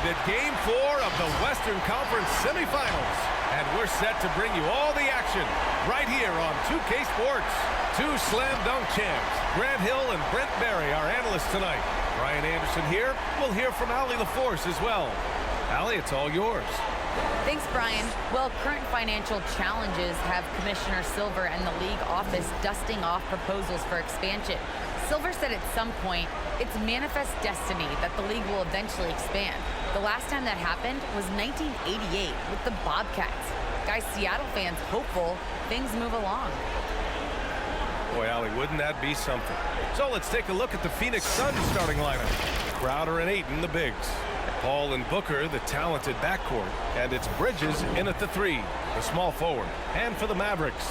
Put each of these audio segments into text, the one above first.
at Game 4 of the Western Conference Semifinals. And we're set to bring you all the action right here on 2K Sports. Two slam dunk champs, Grant Hill and Brent Barry, our analysts tonight. Brian Anderson here. We'll hear from Allie LaForce as well. Allie, it's all yours. Thanks, Brian. Well, current financial challenges have Commissioner Silver and the league office dusting off proposals for expansion. Silver said at some point, it's manifest destiny that the league will eventually expand. The last time that happened was 1988 with the Bobcats. Guys, Seattle fans hopeful things move along. Boy, Allie, wouldn't that be something? So let's take a look at the Phoenix Suns starting lineup. Crowder and Ayton, the bigs. Paul and Booker, the talented backcourt. And it's Bridges in at the 3, the small forward. And for the Mavericks,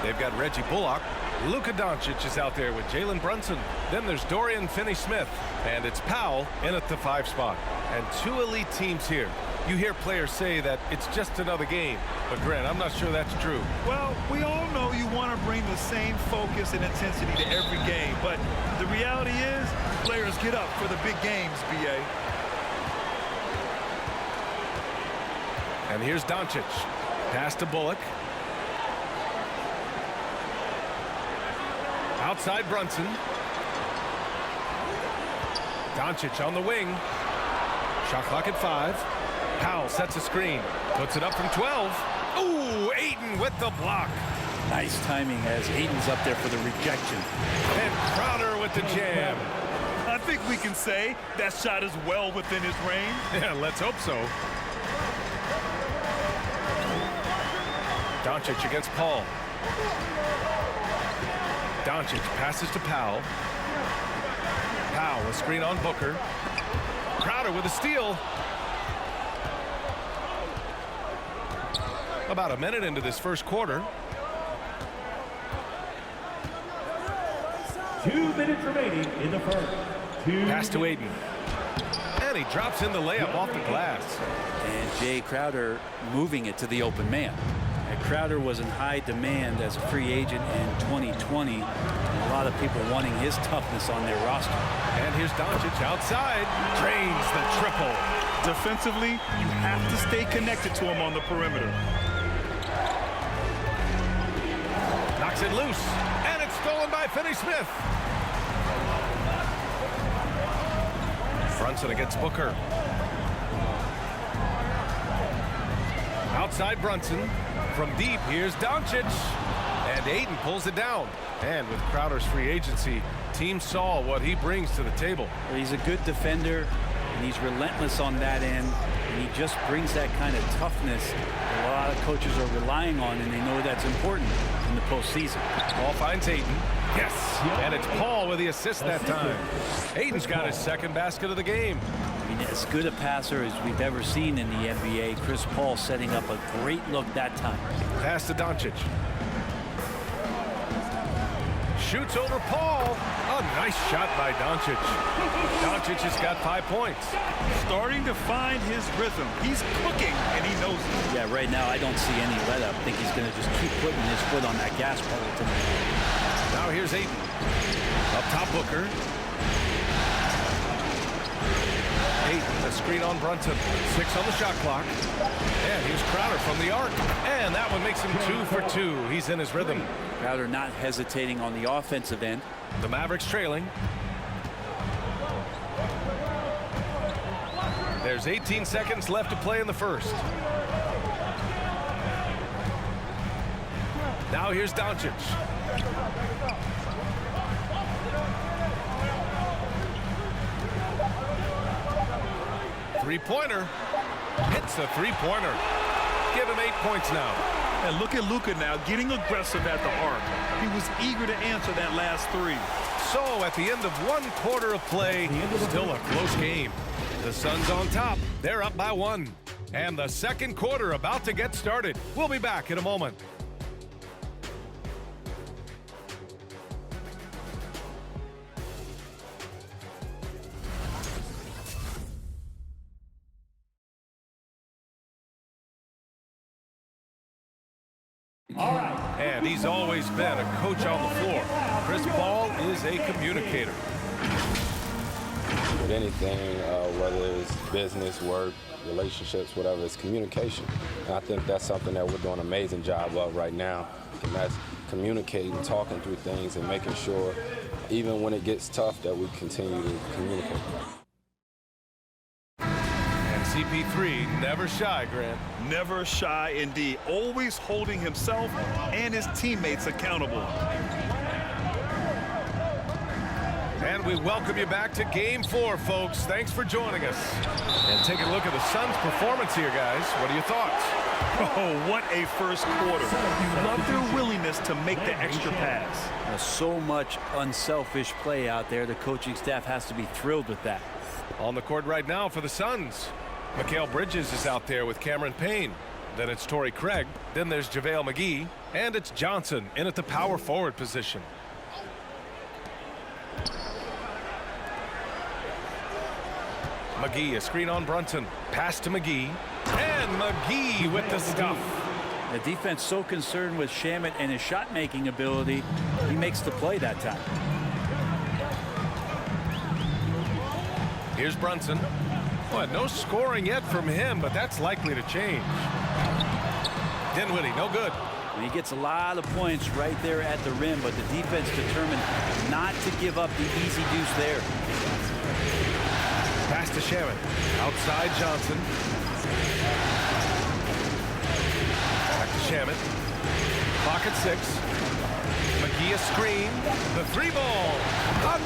they've got Reggie Bullock. Luka Doncic is out there with Jalen Brunson. Then there's Dorian Finney-Smith. And it's Powell in at the 5 spot. And two elite teams here. You hear players say that it's just another game. But, Grant, I'm not sure that's true. Well, we all know you want to bring the same focus and intensity to every game. But the reality is, players get up for the big games, B.A. And here's Doncic. Pass to Bullock. Outside Brunson. Doncic on the wing. Shot clock at 5. Powell sets a screen. Puts it up from 12. Ooh, Ayton with the block. Nice timing as Ayton's up there for the rejection. And Crowder with the jam. I think we can say that shot is well within his range. Yeah, let's hope so. Doncic against Paul. Doncic passes to Powell. Powell, a screen on Booker. Crowder with a steal. About a minute into this first quarter. 2 minutes remaining in the first. Pass to Ayton. And he drops in the layup off the glass. And Jay Crowder moving it to the open man. And Crowder was in high demand as a free agent in 2020. And a lot of people wanting his toughness on their roster. And here's Doncic outside. Drains the triple. Defensively, you have to stay connected to him on the perimeter. Knocks it loose. And it's stolen by Finney-Smith. Brunson against Booker. Outside Brunson. From deep, here's Doncic. And Ayton pulls it down. And with Crowder's free agency, teams saw what he brings to the table. He's a good defender, and he's relentless on that end. And he just brings that kind of toughness that a lot of coaches are relying on, and they know that's important in the postseason. Paul finds Ayton. Yes, and it's Paul with the assist that time. Ayton's got his second basket of the game. I mean, as good a passer as we've ever seen in the NBA. Chris Paul setting up a great look that time. Pass to Doncic. Shoots over Paul. A nice shot by Doncic. Doncic has got 5 points. Starting to find his rhythm. He's cooking, and he knows it. Yeah, right now I don't see any let-up. I think he's going to just keep putting his foot on that gas pedal tonight. Now here's Ayton. Up top, Booker. Ayton, a screen on Brunson. 6 on the shot clock. And here's Crowder from the arc. And that one makes him 2 for 2. He's in his rhythm. Crowder not hesitating on the offensive end. The Mavericks trailing. There's 18 seconds left to play in the first. Now here's Doncic. Three-pointer. Hits the three-pointer. Give him 8 points now. And look at Luka now getting aggressive at the arc. He was eager to answer that last 3. So at the end of 1 quarter of play, still a close game. The Suns on top. They're up by 1. And the second quarter about to get started. We'll be back in a moment. And he's always been a coach on the floor. Chris Paul is a communicator. with anything, whether it's business, work, relationships, whatever, it's communication. And I think that's something that we're doing an amazing job of right now, and that's communicating, talking through things, and making sure, even when it gets tough, that we continue to communicate. And CP3 never shy, Grant. Never shy indeed. Always holding himself and his teammates accountable. And we welcome you back to Game 4, folks. Thanks for joining us. And take a look at the Suns' performance here, guys. What are your thoughts? Oh, what a first quarter. Love their willingness to make the extra pass. So much unselfish play out there. The coaching staff has to be thrilled with that. On the court right now for the Suns, Mikal Bridges is out there with Cameron Payne. Then it's Torrey Craig. Then there's JaVale McGee. And it's Johnson in at the power forward position. McGee, a screen on Brunson. Pass to McGee. And McGee with the stuff. The defense so concerned with Shamet and his shot-making ability, he makes the play that time. Here's Brunson. Well, no scoring yet from him, but that's likely to change. Dinwiddie, no good. And he gets a lot of points right there at the rim, but the defense determined not to give up the easy deuce there. Pass to Shamet. Outside Johnson. Back to Shamet. Clock at 6. McGee a screen. The 3-ball.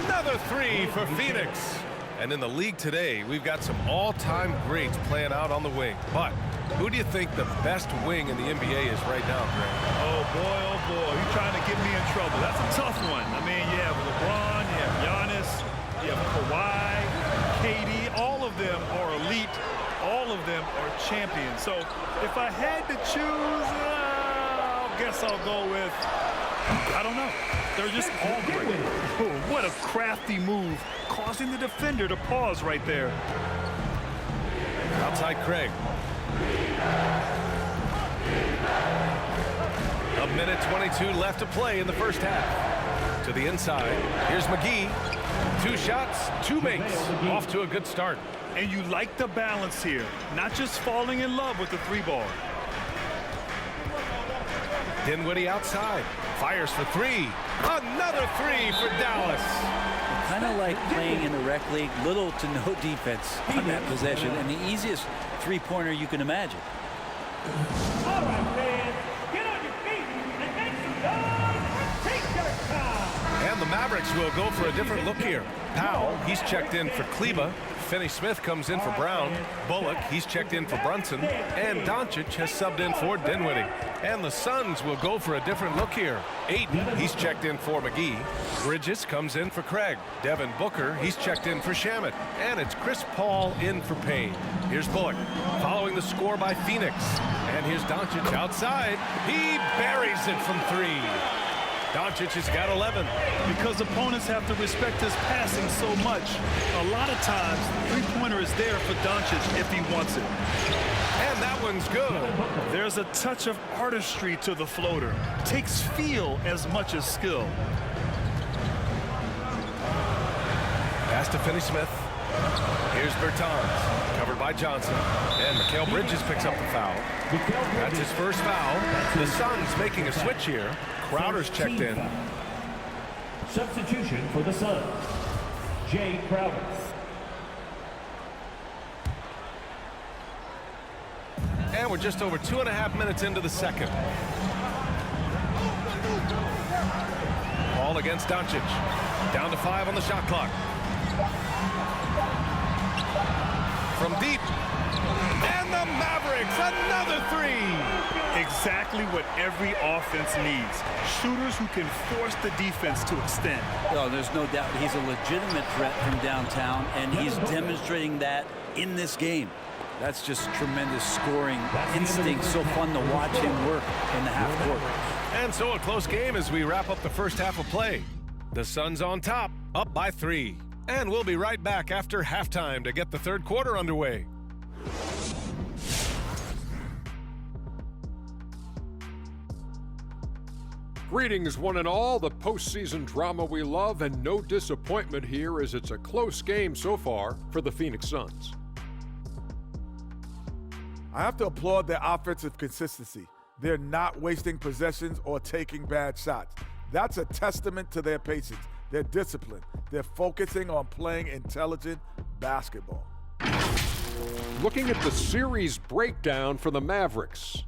Another 3 for Phoenix. And in the league today, we've got some all-time greats playing out on the wing. But who do you think the best wing in the NBA is right now, Grant? Oh, boy, you're trying to get me in trouble. That's a tough one. I mean, you have LeBron, you have Giannis, you have Kawhi, KD. All of them are elite. All of them are champions. So if I had to choose, I guess I'll go with, I don't know. They're just all great. Oh, what a crafty move, causing the defender to pause right there. Outside Craig. A minute 22 left to play in the first half. To the inside. Here's McGee. 2 shots, 2 makes. Off to a good start. And you like the balance here, not just falling in love with the 3-ball. Dinwiddie outside. Fires for 3. Another 3 for Dallas. Kind of like playing in the rec league, little to no defense on that possession, and the easiest three-pointer you can imagine. All right, fans, get on your feet and make some noise. Take your time. And the Mavericks will go for a different look here. Powell, he's checked in for Kleba. Finney-Smith comes in for Brown. Bullock, he's checked in for Brunson. And Doncic has subbed in for Dinwiddie. And the Suns will go for a different look here. Ayton, he's checked in for McGee. Bridges comes in for Craig. Devin Booker, he's checked in for Shamet. And it's Chris Paul in for Payne. Here's Bullock, following the score by Phoenix. And here's Doncic outside. He buries it from 3. Doncic has got 11. Because opponents have to respect his passing so much, a lot of times, three-pointer is there for Doncic if he wants it. And that one's good. There's a touch of artistry to the floater. Takes feel as much as skill. Pass to Finney-Smith. Here's Bertans, covered by Johnson. And Mikal Bridges picks up the foul. That's his first foul. The Suns making a switch here. Crowder's checked in. Substitution for the Suns, Jay Crowder. And we're just over 2.5 minutes into the second. Ball against Doncic. Down to 5 on the shot clock. From deep. And the Mavericks, another 3. Exactly what every offense needs. Shooters who can force the defense to extend. Well, there's no doubt he's a legitimate threat from downtown, and he's demonstrating that in this game. That's just tremendous scoring instinct. So fun to watch him work in the half court. And so a close game as we wrap up the first half of play. The Suns on top, up by 3. And we'll be right back after halftime to get the third quarter underway. Greetings, one and all. The postseason drama we love, and no disappointment here as it's a close game so far for the Phoenix Suns. I have to applaud their offensive consistency. They're not wasting possessions or taking bad shots. That's a testament to their patience, their discipline. They're focusing on playing intelligent basketball. Looking at the series breakdown for the Mavericks.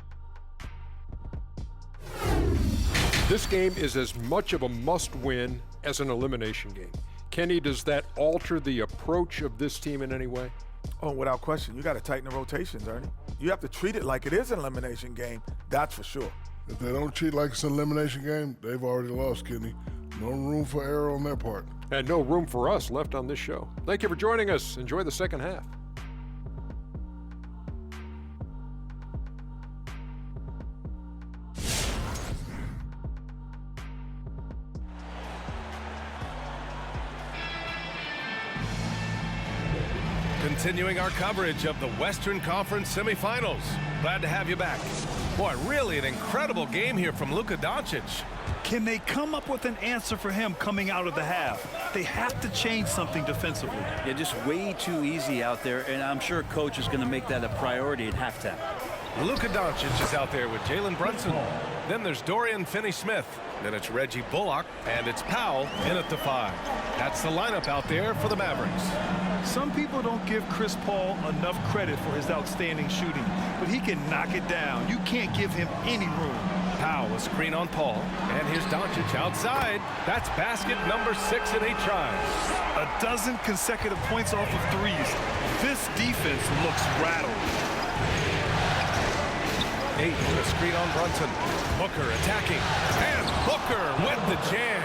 This game is as much of a must-win as an elimination game. Kenny, does that alter the approach of this team in any way? Oh, without question. You got to tighten the rotations, Ernie. You have to treat it like it is an elimination game, that's for sure. If they don't treat like it's an elimination game, they've already lost, Kenny. No room for error on their part. And no room for us left on this show. Thank you for joining us. Enjoy the second half. Continuing our coverage of the Western Conference Semifinals. Glad to have you back. Boy, really an incredible game here from Luka Doncic. Can they come up with an answer for him coming out of the half? They have to change something defensively. Yeah, just way too easy out there, and I'm sure coach is going to make that a priority at halftime. Luka Doncic is out there with Jalen Brunson. Then there's Dorian Finney-Smith. Then it's Reggie Bullock, and it's Powell in at the 5. That's the lineup out there for the Mavericks. Some people don't give Chris Paul enough credit for his outstanding shooting, but he can knock it down. You can't give him any room. Powell, a screen on Paul, and here's Doncic outside. That's basket number 6 in 8 tries. A dozen consecutive points off of threes. This defense looks rattled. 8 with a screen on Brunson. Booker attacking, and Booker with the jam.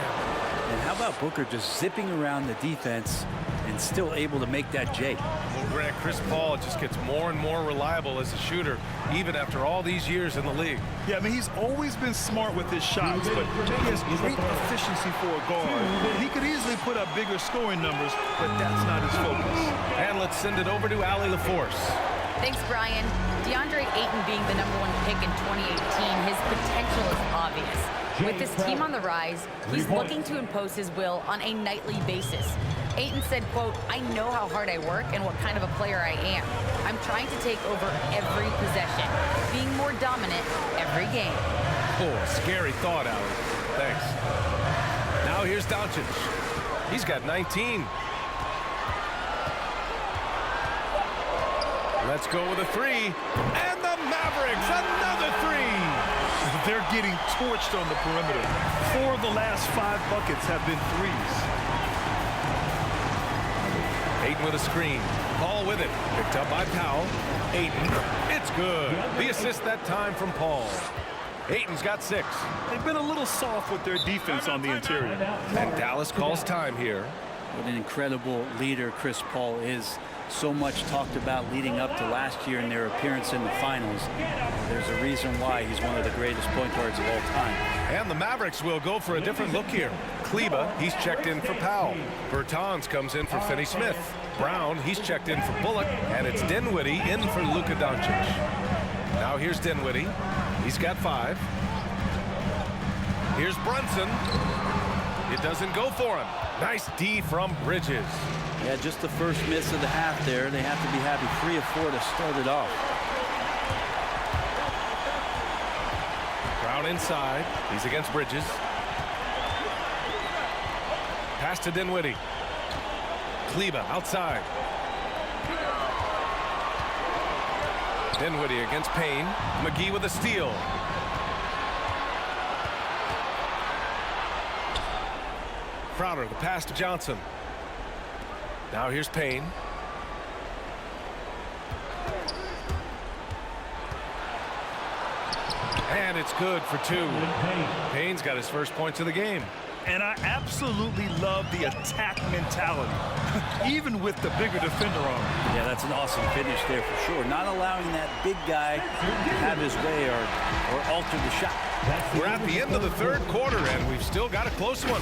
And how about Booker just zipping around the defense and still able to make that J? Well, Grant, Chris Paul just gets more and more reliable as a shooter, even after all these years in the league. Yeah, I mean, he's always been smart with his shots, but he has great efficiency for a guard. He could easily put up bigger scoring numbers, but that's not his focus. And let's send it over to Allie LaForce. Thanks, Brian. DeAndre Ayton being the #1 pick in 2018, his potential is obvious. With his team on the rise, he's looking to impose his will on a nightly basis. Ayton said, quote, "I know how hard I work and what kind of a player I am. I'm trying to take over every possession, being more dominant every game." Oh, scary thought, Allie. Thanks. Now here's Doncic. He's got 19. Let's go with a 3. And the Mavericks, another 3. They're getting torched on the perimeter. 4 of the last 5 buckets have been threes. Ayton with a screen. Paul with it. Picked up by Powell. Ayton. It's good. The assist that time from Paul. Ayton's got 6. They've been a little soft with their defense on the interior. And Dallas calls time here. What an incredible leader Chris Paul is. So much talked about leading up to last year in their appearance in the finals. There's a reason why he's one of the greatest point guards of all time. And the Mavericks will go for a different look here. Kleba, he's checked in for Powell. Bertans comes in for Finney-Smith. Brown, he's checked in for Bullock. And it's Dinwiddie in for Luka Doncic. Now here's Dinwiddie. He's got 5. Here's Brunson. It doesn't go for him. Nice D from Bridges. Yeah, just the first miss of the half there. They have to be happy 3 of 4 to start it off. Brown inside. He's against Bridges. Pass to Dinwiddie. Kleba outside. Dinwiddie against Payne. McGee with a steal. Crowder, the pass to Johnson. Now here's Payne. And it's good for 2. Payne's got his first points of the game. And I absolutely love the attack mentality, even with the bigger defender on him. Yeah, that's an awesome finish there for sure. Not allowing that big guy to have his way or alter the shot. We're at the end of the 3rd quarter, and we've still got a close one.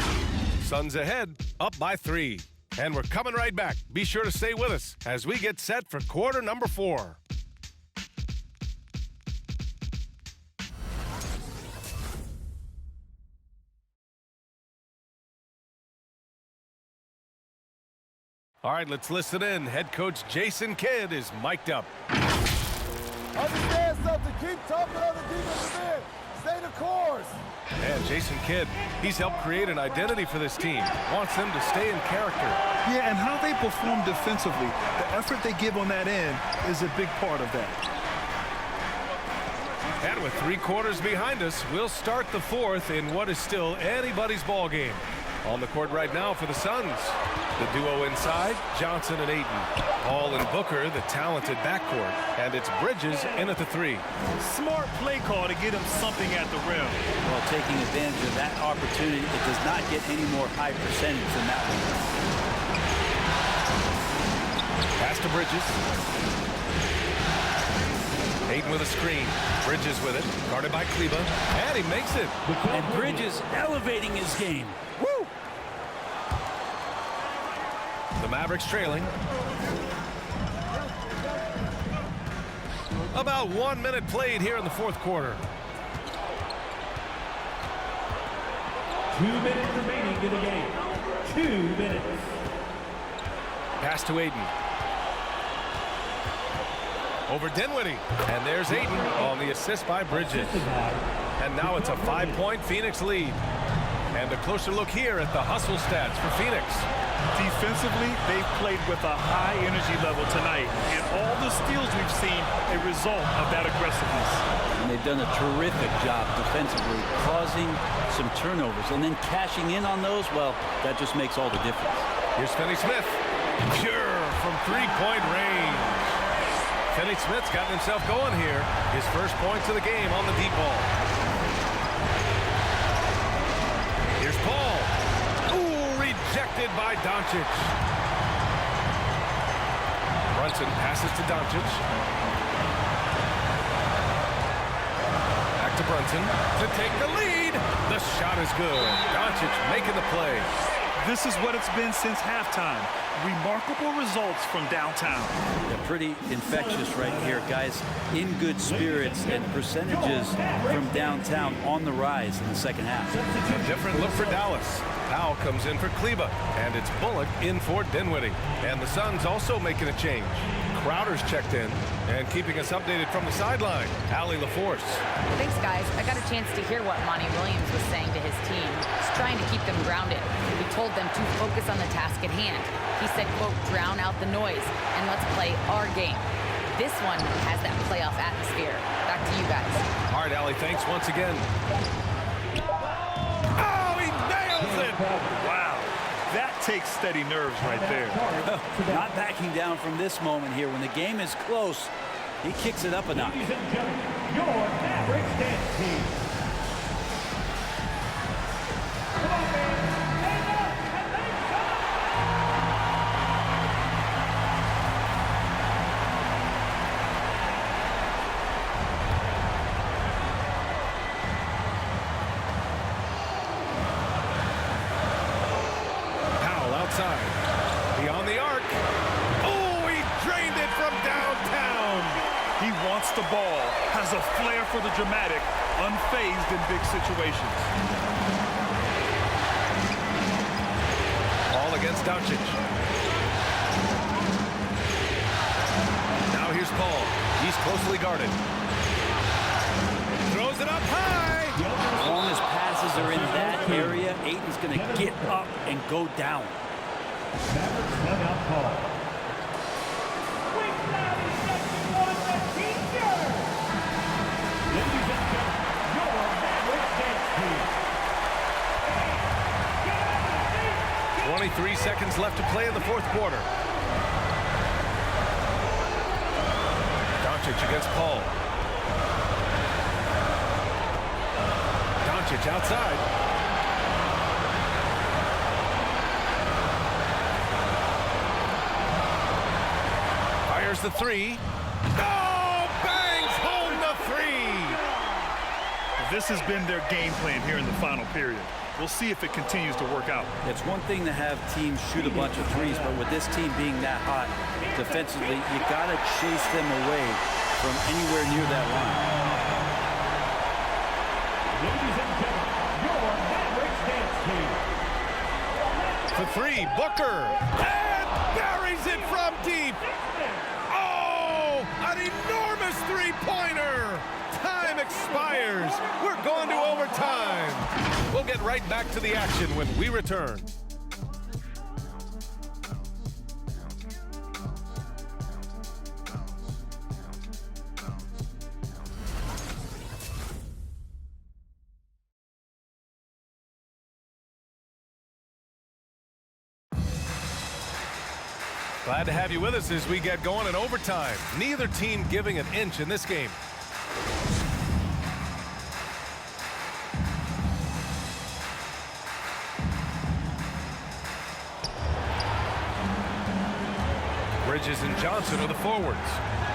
Suns ahead, up by 3. And we're coming right back. Be sure to stay with us as we get set for quarter number 4. All right, let's listen in. Head coach Jason Kidd is mic'd up. Understand something. Keep talking on the defensive end. Stay the course. And Jason Kidd, he's helped create an identity for this team. Wants them to stay in character. Yeah, and how they perform defensively, the effort they give on that end is a big part of that. And with 3 quarters behind us, we'll start the 4th in what is still anybody's ball game. On the court right now for the Suns. The duo inside, Johnson and Ayton. Paul and Booker, the talented backcourt. And it's Bridges in at the 3. Smart play call to get him something at the rim. Well, taking advantage of that opportunity, it does not get any more high percentage than that one. Pass to Bridges. Ayton with a screen. Bridges with it. Guarded by Kleba. And he makes it. And Bridges elevating his game. Woo! The Mavericks trailing. About 1 minute played here in the 4th quarter. 2 minutes remaining in the game. 2 minutes. Pass to Ayton. Over Dinwiddie. And there's Ayton on the assist by Bridges. And now it's a 5-point Phoenix lead. And a closer look here at the hustle stats for Phoenix. Defensively, they've played with a high energy level tonight, and all the steals we've seen a result of that aggressiveness. And they've done a terrific job defensively, causing some turnovers, and then cashing in on those. Well, that just makes all the difference. Here's Finney Smith. Pure from 3-point range. Finney Smith's gotten himself going here. His first points of the game on the deep ball. Here's Paul. Rejected by Doncic. Brunson passes to Doncic. Back to Brunson to take the lead. The shot is good. Doncic making the play. This is what it's been since halftime. Remarkable results from downtown. They're pretty infectious right here, guys. In good spirits and percentages from downtown on the rise in the second half. A different look for Dallas. Powell comes in for Kleba, and it's Bullock in for Dinwiddie. And the Suns also making a change. Crowder's checked in, and keeping us updated from the sideline, Allie LaForce. Thanks, guys. I got a chance to hear what Monty Williams was saying to his team. He's trying to keep them grounded. He told them to focus on the task at hand. He said, quote, drown out the noise, and let's play our game. This one has that playoff atmosphere. Back to you guys. All right, Allie, thanks once again. Oh, he nails it! Wow, that takes steady nerves right there. Not backing down from this moment here. When the game is close, he kicks it up a notch. Ladies and gentlemen, your Mavericks dance team. Come on, man. Stand up and make some. Powell outside. Beyond the arc. Oh, he drained it from downtown. He wants the ball, has a flair for the dramatic, unfazed in big situations. Ball against Doncic. Now here's Paul. He's closely guarded. Throws it up high. As long as passes are in that area, Ayton's going to get up and go down. Mavericks timeout call. With 90 seconds on the t-shirt. Ladies and gentlemen, your Mavericks dance team. Get out of the seat. 23 seconds left to play in the 4th quarter. Doncic against Paul. Doncic outside. Fires the 3. Oh, bangs home the 3. This has been their game plan here in the final period. We'll see if it continues to work out. It's one thing to have teams shoot a bunch of threes, but with this team being that hot defensively, you got to chase them away from anywhere near that line. Ladies and gentlemen, your Mavericks dance team. For 3, Booker. And buries it from deep. Oh, an enormous three-pointer. Time expires. We're going to overtime. We'll get right back to the action when we return. Glad to have you with us as we get going in overtime. Neither team giving an inch in this game. Bridges and Johnson are the forwards.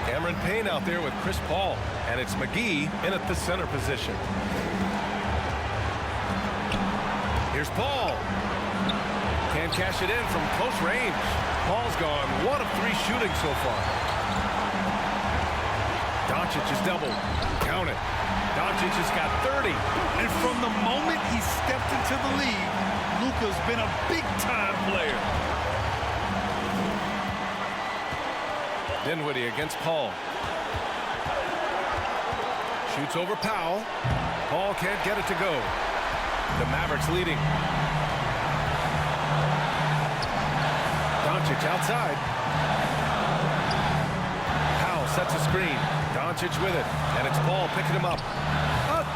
Cameron Payne out there with Chris Paul. And it's McGee in at the center position. Here's Paul. Can't cash it in from close range. Paul's gone 1 of 3 shooting so far. Doncic is doubled. Count it. Doncic has got 30. And from the moment he stepped into the league, Luka's been a big-time player. Dinwiddie against Paul. Shoots over Powell. Paul can't get it to go. The Mavericks leading. Doncic outside. Powell sets a screen. Doncic with it. And it's Paul picking him up.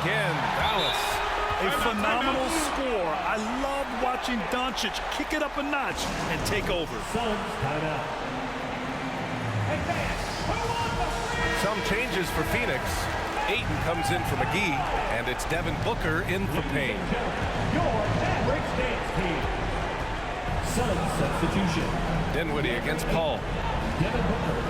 Again, Dallas. A phenomenal score. I love watching Doncic kick it up a notch and take over. Some changes for Phoenix. Ayton comes in for McGee, and it's Devin Booker in for Payne. Your Mavericks dance team. Sun substitution. Dinwiddie against Paul. Devin Booker.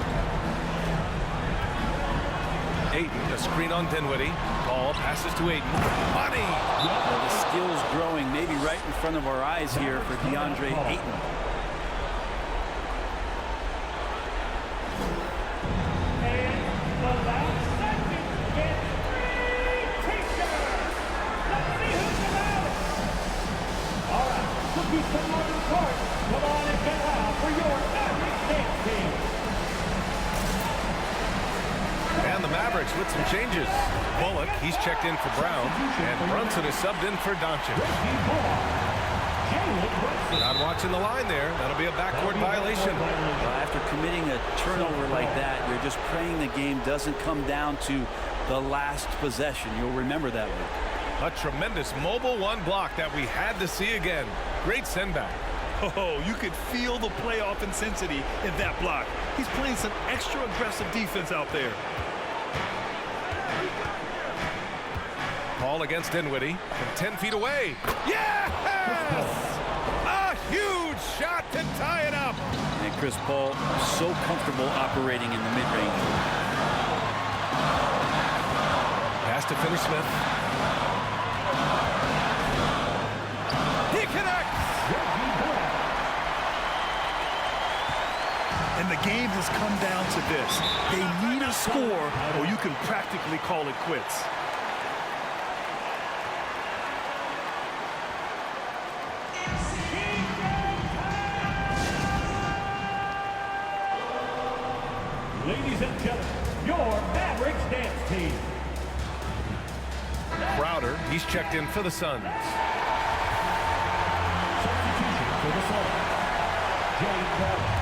Ayton, a screen on Dinwiddie. Paul passes to Ayton. Money! The skill's growing, maybe right in front of our eyes here for DeAndre Ayton. And the Mavericks with some changes. Bullock, he's checked in for Brown, and Brunson is subbed in for Doncic. Not watching the line there. That'll be a backcourt violation. Well, after committing a turnover like that, you're just praying the game doesn't come down to the last possession. You'll remember that one. A tremendous mobile one block that we had to see again. Great send back. Oh, you could feel the playoff intensity in that block. He's playing some extra aggressive defense out there. Paul against Dinwiddie from 10 feet away. Yes! A huge shot to tie it up. And Chris Paul so comfortable operating in the mid-range. Pass to Finney-Smith. He connects. And the game has come down to this. They need a score or you can practically call it quits. Ladies and gentlemen, your Mavericks dance team. Crowder, he's checked in for the Suns. Substitution for the Suns. Jay Crowder.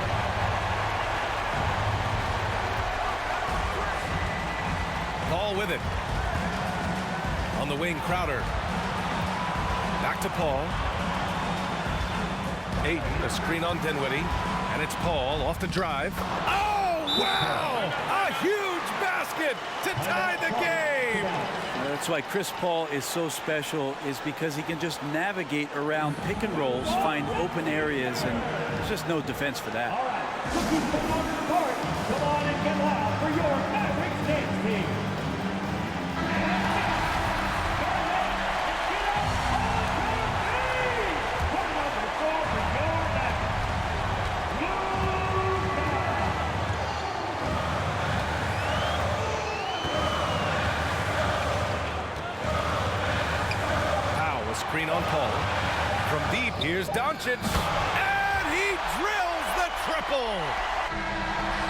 Paul with it. On the wing, Crowder. Back to Paul. Ayton, a screen on Dinwiddie. And it's Paul off the drive. Oh, wow! A huge basket to tie the game! That's why Chris Paul is so special, is because he can just navigate around pick and rolls, find open areas, and there's just no defense for that. All right, looking for the court. Come on and get loud for your Mavericks dance team. Screen on Paul. From deep, here's Doncic. And he drills the triple.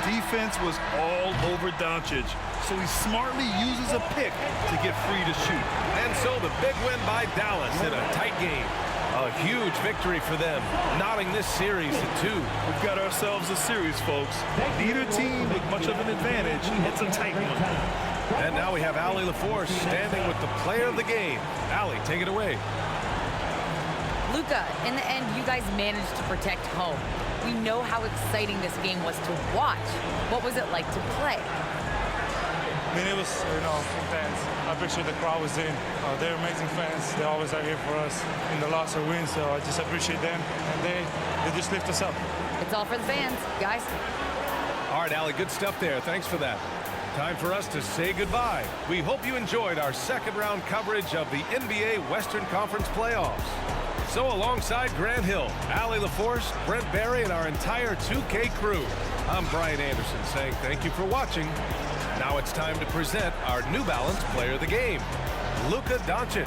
Defense was all over Doncic, so he smartly uses a pick to get free to shoot. And so the big win by Dallas in a tight game. A huge victory for them, knotting this series to 2. We've got ourselves a series, folks. Neither team with much of an advantage. It's a tight one. And now we have Allie LaForce standing with the player of the game. Allie, take it away. Luka, in the end, you guys managed to protect home. We know how exciting this game was to watch. What was it like to play? I mean, it was, fans. I appreciate the crowd was in. They're amazing fans. They always are here for us in the loss or win, so I just appreciate them. And they just lift us up. It's all for the fans, guys. All right, Allie, good stuff there. Thanks for that. Time for us to say goodbye. We hope you enjoyed our second-round coverage of the NBA Western Conference playoffs. So alongside Grant Hill, Allie LaForce, Brent Barry, and our entire 2K crew, I'm Brian Anderson saying thank you for watching. Now it's time to present our New Balance Player of the Game, Luka Doncic.